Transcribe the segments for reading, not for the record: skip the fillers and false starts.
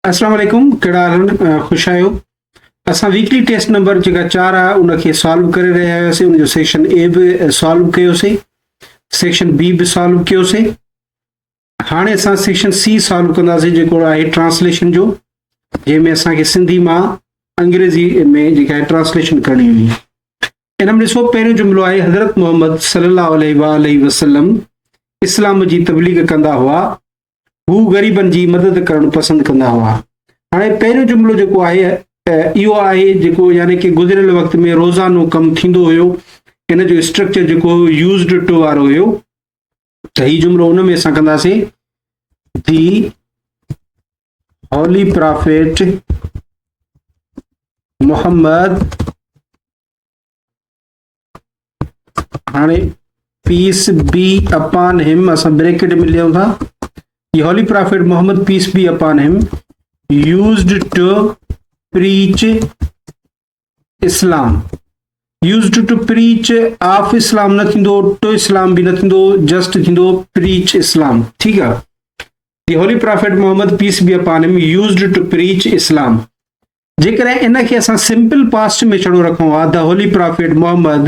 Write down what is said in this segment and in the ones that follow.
अस्सलाम वालेकुम, कहिड़ा हाल आहिनि? ख़ुशि आहियो? असां वीकली टेस्ट नंबर जेका 4 आहे उनखे सॉल्व करे रहिया हुआसीं। उनजो सेक्शन ए बि सॉल्व कयोसीं, सेक्शन बी बि सॉल्व कयोसीं। हाणे असां सेक्शन सी सॉल्व कंदासीं, जेको आहे ट्रांसलेशन जो, जंहिंमें असांखे सिंधी मां अंग्रेज़ी में जेका आहे ट्रांसलेशन करणी हुई। इन में ॾिसो, पहिरियों जुमिलो आहे, हज़रत मोहम्मद सल्लल्लाहु अलैहि वसल्लम इस्लाम जी तबलीग कंदा हुआ, हू ग़रीबनि जी मदद करणु पसंदि कंदा हुआ। हाणे पहिरियों जुमिलो जेको आहे इहो आहे जेको यानी कि गुज़िरियल वक़्त में रोज़ानो कमु थींदो हुयो। इन जो स्ट्रक्चर जेको यूज़्ड टू वारो हुयो, त हीउ जुमिलो हुन में असां कंदासीं। दी होली प्रॉफिट मोहम्मद, हाणे पीस बी अपॉन हिम, असां ब्रैकेट में लियूं था। The Holy Prophet Muhammad, peace be upon him, used to preach Islam. Used to preach of Islam न थींदो, to Islam बि न थींदो, just थींदो preach Islam। ठीक आहे। The Holy Prophet Muhammad, peace be upon him, used to preach Islam। जेकॾहिं इनखे असां सिंपल पास्ट में छॾो रखूं आहे, the Holy Prophet Muhammad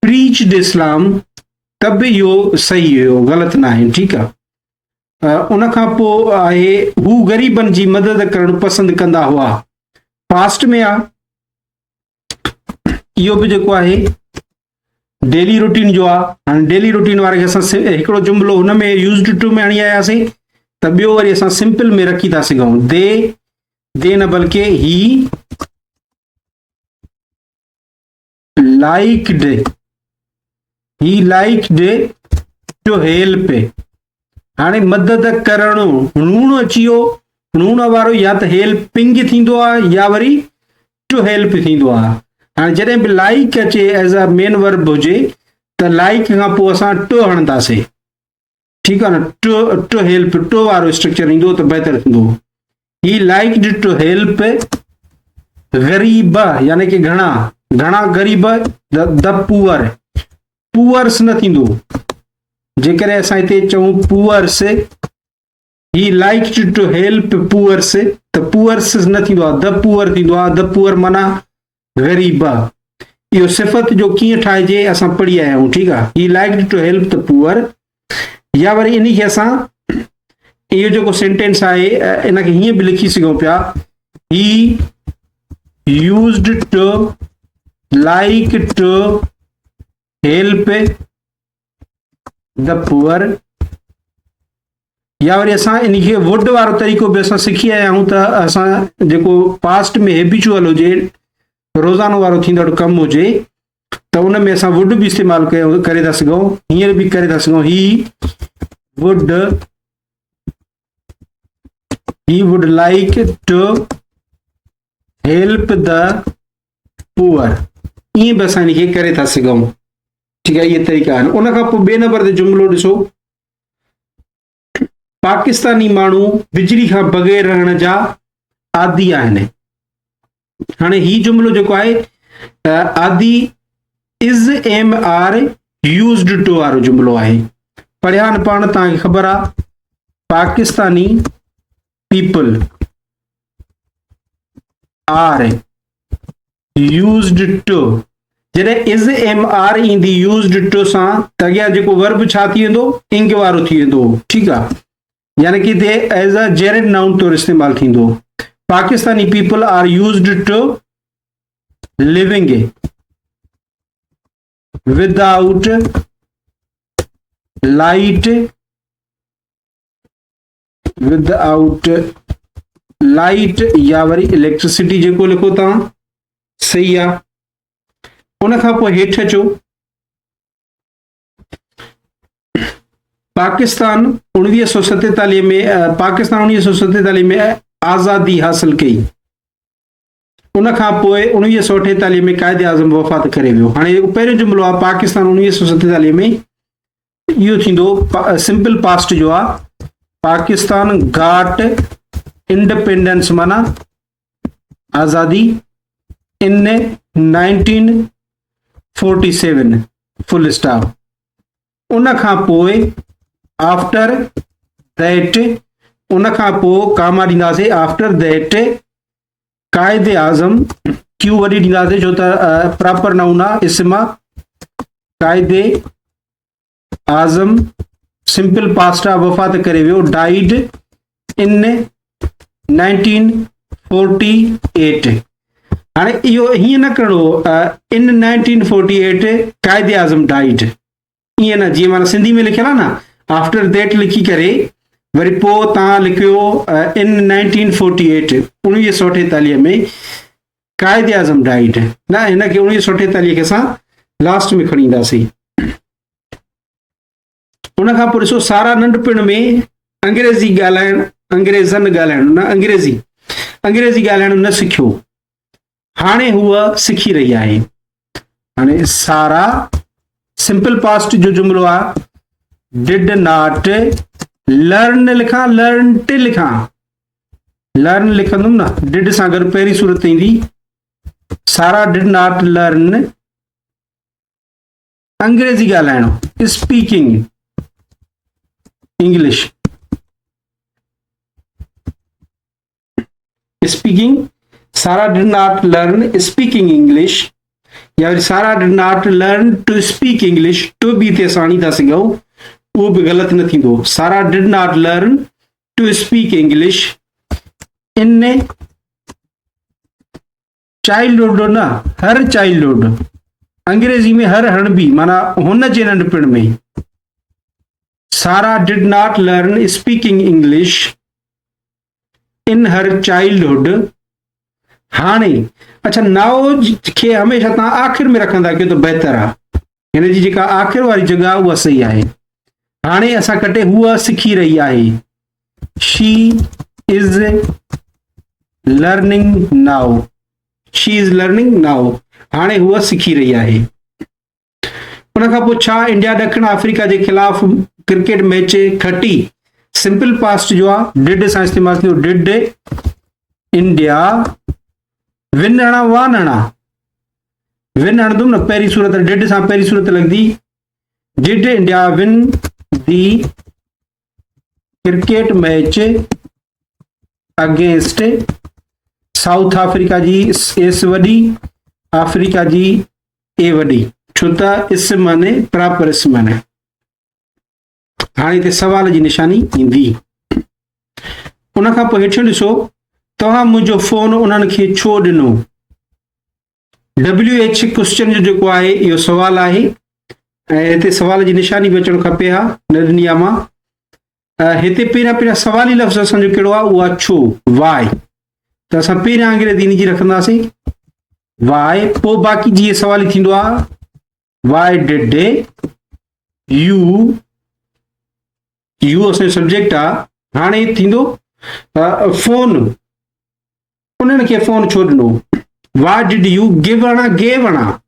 preached Islam, त बि इहो सही हुयो, ग़लति न आहे। ठीक आहे। उन खां पोइ आहे, हू ग़रीबनि जी मदद करणु पसंदि कंदा हुआ, पास्ट में आहे। इहो बि जेको आहे डेली रूटीन जो आहे। हाणे डेली रूटीन वारे खे असां हिकिड़ो जुमिलो हुन में यूज़्ड टू में हणी आयासीं, त ॿियो वरी असां सिंपल में रखी था सघूं। दे न बल्कि ही लाइक्ड टू हेल्प। हाणे मदद करणु, नूण अची वियो, नूण वारो या त हेल्पिंग थींदो आहे या वरी टू हेल्प थींदो आहे। हाणे जॾहिं बि लाइक अचे एज़ अ मेन वर्ब हुजे, त लाइक खां पोइ असां टू हणंदासीं। ठीकु आहे न। टू हेल्प, टू वारो स्ट्रक्चर ईंदो त बहितर थींदो। ही लाइक्ड टू हेल्प ग़रीब, यानी कि घणा ग़रीब, द पुअर, पुअर्स न थींदो। जेकॾहिं असां हिते चऊं poors, he liked to help poors, त पुअर्स न थींदो आहे, द पुअर थींदो आहे। द पुअर माना ग़रीब। इहो सिफ़त जो कीअं ठाहिजे असां पढ़ी आया आहियूं। ठीकु आहे। He liked to help the poor, या वरी इन खे असां इहो जेको सेंटेंस आहे इनखे हीअं बि लिखी सघूं पिया, he used to like to help the poor, या वरी असां इनखे वुड वारो तरीक़ो बि असां सिखी आया आहियूं। त असां जेको पास्ट में हैबिचुअल हुजे, रोज़ानो वारो थींदड़ कमु हुजे, त उन में असां वुड बि इस्तेमालु करे था सघूं। हींअर बि करे था सघूं, he would like to help the poor, ईअं बि असां इनखे करे था सघूं। ठीक आहे। इहे तरीक़ा आहिनि। उन खां पोइ ॿिए नंबर ते जुमिलो ॾिसो, पाकिस्तानी माण्हू बिजली खां बग़ैर रहण जा आदी आहिनि। हाणे ही जुमिलो जेको आहे आदी is am are used to वारो जुमिलो आहे। पढ़िया न पाण तव्हांखे ख़बर आहे, Pakistani people are used to, जॾहिं इज़ एम आर ईंदी यूज़्ड टू सां, त अॻियां जेको वर्ब छा थी वेंदो, इंग वारो थी वेंदो। ठीकु आहे। यानी कि दे एज़ अ जेरिड नाउन तौरु इस्तेमालु थींदो। Pakistani people are used to living without light या वरी इलेक्ट्रिसिटी, जेको लिखो तव्हां सही आहे। उन खां पोइ हेठि अचो, पाकिस्तान 1947 में आज़ादी हासिल कई। उन खां पोइ 1948 में क़ाइद आज़म वफ़ात करे वियो। हाणे पहिरियों जुमिलो आहे, पाकिस्तान 1947 में, इहो थींदो सिंपल पास्ट जो आहे। पाकिस्तान गॉट इंडिपेंडेंस माना आज़ादी इन 1947 फुल स्टॉप। उन खां पोइ आफ्टर दैट उन खां पोइ कामा ॾींदासीं, आफ्टर दैट कायदे आज़म, क्यू वरी ॾींदासीं छो त प्रॉपर नाउन आहे, इस्म आहे। कायदे आज़म सिंपल पास्ट आहे, वफ़ात करे वियो, डाइड इन 1948। हाणे इहो हीअं न करिणो इन 1948 कायदे आज़म डाइड, ईअं न, जीअं माना सिंधी में लिखियल आहे न, आफ्टर दैट लिखी करे वरी पोइ तव्हां लिखियो इन 1948 1948 में कायदे आज़म डाइड, न, हिनखे 1948 खे असां लास्ट में खणी ईंदासीं। उन खां पोइ ॾिसो, सारा नंढपण में अंग्रेज़ी ॻाल्हाइणु, अंग्रेज़नि ॻाल्हाइणु न, अंग्रेज़ी ॻाल्हाइणु न सिखियो, हाणे हूअ सिखी रही आहे। हाणे सारा सिंपल पास्ट जो जुमिलो आहे, डिड नॉट लर्न लिखां, लर्न टे लिखां, लर्न लिखंदुमि न, डिड सां गॾु पहिरीं सूरत ईंदी। सारा डिड नॉट लर्न अंग्रेज़ी ॻाल्हाइणु, speaking English, speaking. Sara did not learn speaking English, या वरी Sara did not learn to speak English, to be ते असां आणी था सघूं, उहो बि ग़लति न थींदो। Sara did not learn to speak English in childhood, न हर चाइल्डहुड, अंग्रेज़ी में हर हणबी, माना हुन जे नंढपण में। सारा did not learn speaking English in her childhood. हाणे अच्छा, नाउ खे हमेशह तव्हां आख़िर में रखंदा कयो त बहितर आहे, हिन जी जेका आख़िर वारी जॻह उहा सही आहे। हाणे असां कटे हूअ सिखी रही आहे, she is learning now, she is learning now, हाणे हूअ सिखी रही आहे। उन खां पोइ छा इंडिया ॾखिण अफ्रीका जे ख़िलाफ़ क्रिकेट मैच खटी, सिंपल पास्ट जो आहे, डिड सां इस्तेमालु थियो, डिड इंडिया विन हणा, वान हणा, विन हणंदुमि न, पहिरीं सूरत डिड सां पहिरीं सूरत लॻंदी, did India win the cricket match against South Africa जी एस वॾी, अफ्रीका जी ए वॾी, छो त इस्म माने प्रॉपर इस्म माने। हाणे हिते सवाल जी निशानी ईंदी। उन खां पोइ हेठि ॾिसो, तव्हां मुंहिंजो फोन उन्हनि खे छो ॾिनो, WH क्वेश्चन जो जेको आहे इहो सवाल आहे, ऐं हिते सवाल जी निशानी बि अचणु खपे हा, न ॾिनी आहे मां। हिते पहिरियां सवाली लफ़्ज़ असांजो कहिड़ो आहे, उहो आहे छो, वाई, त असां पहिरियां अंग्रेज़ी इन जी रखंदासीं वाई, पोइ बाक़ी जीअं सवाल थींदो आहे, वाई डिड यू, यू असांजो सब्जेक्ट आहे। हाणे थींदो फोन, उन्हनि खे फोन छो ॾिनो, वाई डिड यू गिव हणा, गेव हणा,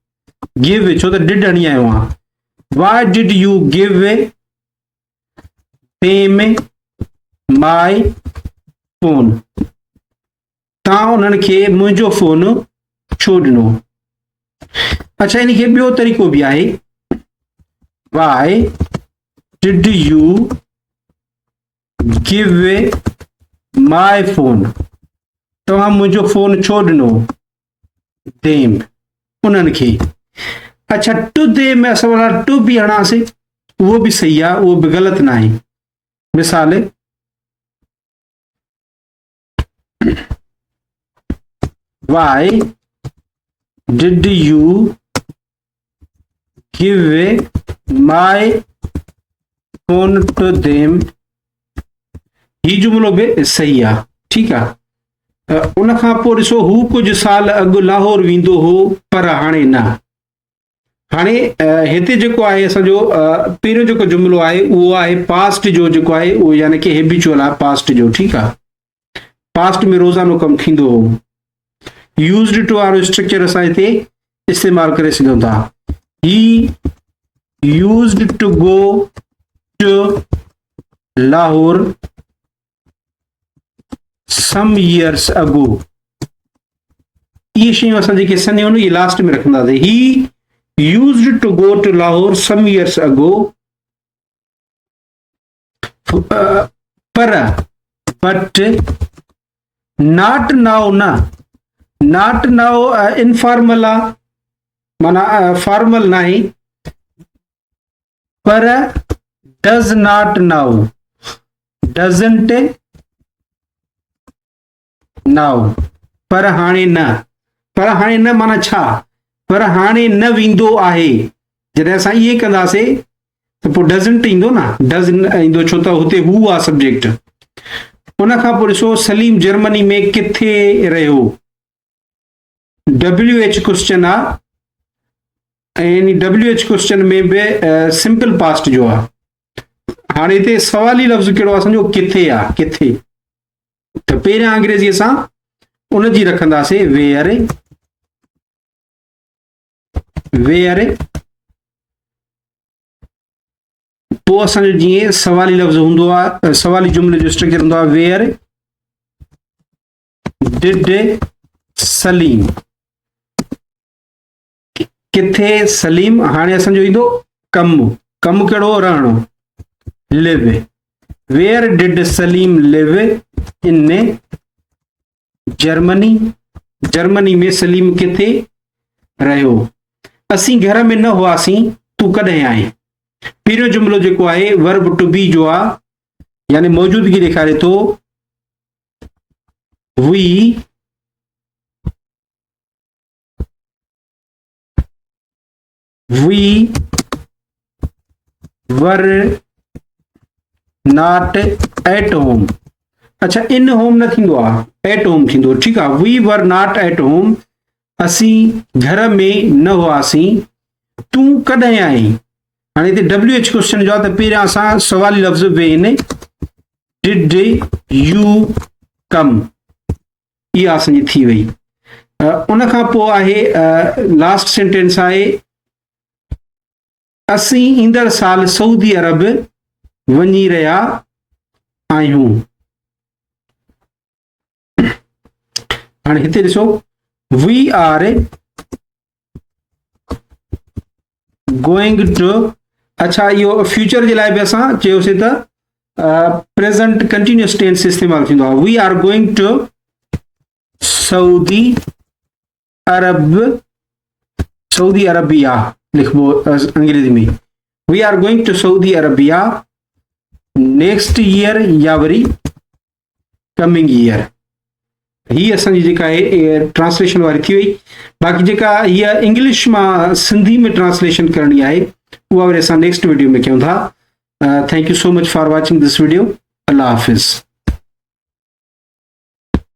गिव छो त डिड हणी आयो आहे, why did you give them my phone, तव्हां उन्हनि खे मुंहिंजो फोन छो ॾिनो। अच्छा, इन खे ॿियो तरीक़ो बि आहे, why did you give my phone, तव्हां मुंहिंजो फोन छो ॾिनो, देम, उन्हनि खे। अच्छा, टू देम असां वटि टू बि हणासीं, उहो बि सही आहे, उहो बि ग़लति न आहे। मिसाल, why did you give my phone to them, ही जुमिलो बि सही आहे, ठीकु आहे। उन खां पोइ ॾिसो, हू कुझु साल अॻु लाहौर वेंदो हो पर हाणे न। हाणे हिते जेको आहे असांजो पहिरियों जेको जुमिलो आहे उहो आहे पास्ट जो, जेको आहे उहो यानी कि हेबिचुअल आहे पास्ट जो, ठीकु आहे। पास्ट में रोज़ानो कमु थींदो हो, यूज़्ड टू वारो स्ट्रक्चर असां हिते इस्तेमालु करे सघूं था। He used to go to Lahore some years ago, ये शयूं असां जेके सन्हियूं इहे लास्ट में रखंदासीं। He used to go to Lahore some years ago, पर बट नॉट नाउ न, नॉट नाउ इनफॉर्मल आहे, माना फॉर्मल नहीं, पर does not now, doesn't now, पर हाणे न, पर हाणे न माना छा, पर हाणे न वेंदो आहे। जॾहिं असां इहे कंदासीं त पोइ डज़ंट ईंदो न, डज़ ईंदो, छो त हुते हू आहे सब्जेक्ट। उन खां पोइ ॾिसो सलीम जर्मनी में किथे रहियो, WH क्वेश्चन आहे, ऐं WH क्वेश्चन में बि सिंपल पास्ट जो आहे। हाणे हिते सवाली लफ़्ज़ कहिड़ो आहे सम्झो, किथे आहे, किथे। त पहिरियां अंग्रेज़ी असां उनजी रखंदासीं वेयर, वेयर, पोइ असांजो जीअं सवाली लफ़्ज़ हूंदो आहे, सवाली जुमिले जो स्ट्रक्चर हूंदो आहे, वेयर डिड सलीम, किथे सलीम। हाणे असांजो ईंदो कमु, कमु कहिड़ो, रहणो, live, where did Salim live in Germany, Germany में सलीम किथे रहियो। असीं घर में न हुआसीं, तूं कॾहिं आहीं। पहिरियों जुमिलो जेको आहे वर्ब टू बी जो आहे, यानी मौजूदगी ॾेखारे थो। We were not at home. अच्छा, इन होम न थींदो आहे, एट होम थींदो, ठीकु आहे। We were not at home, असीं घर में न हुआसीं, तूं कॾहिं आहीं। हाणे हिते WH क्वेश्चन जो आहे त पहिरियां असां सवाली लफ़्ज़ वेन, डिड यू कम, इहा असांजी थी वई। उन खां पोइ आहे लास्ट सेंटेंस आहे, असीं ईंदड़ साल सऊदी अरब वञी रहिया आहियूं। हाणे हिते ॾिसो, वी आर गोइंग टू, अच्छा इहो फ्यूचर जे लाइ बि असां चयोसीं त प्रेज़ेंट कंटिन्यूअस टेंस इस्तेमालु थींदो आहे। We are going to Saudi Arab, Saudi Arabia लिखबो अंग्रेजी में, we are going to Saudi Arabia next year या वरी कमिंग ईयर। ही असांजी जेका आहे ट्रांसलेशन वारी थी वई। बाक़ी जेका हीअ इंग्लिश मां सिंधी में ट्रांसलेशन करणी आहे उहा वरी असां नेक्स्ट वीडियो में कयूं था। Thank you so much for watching this video. अल्लाह हाफ़िज़।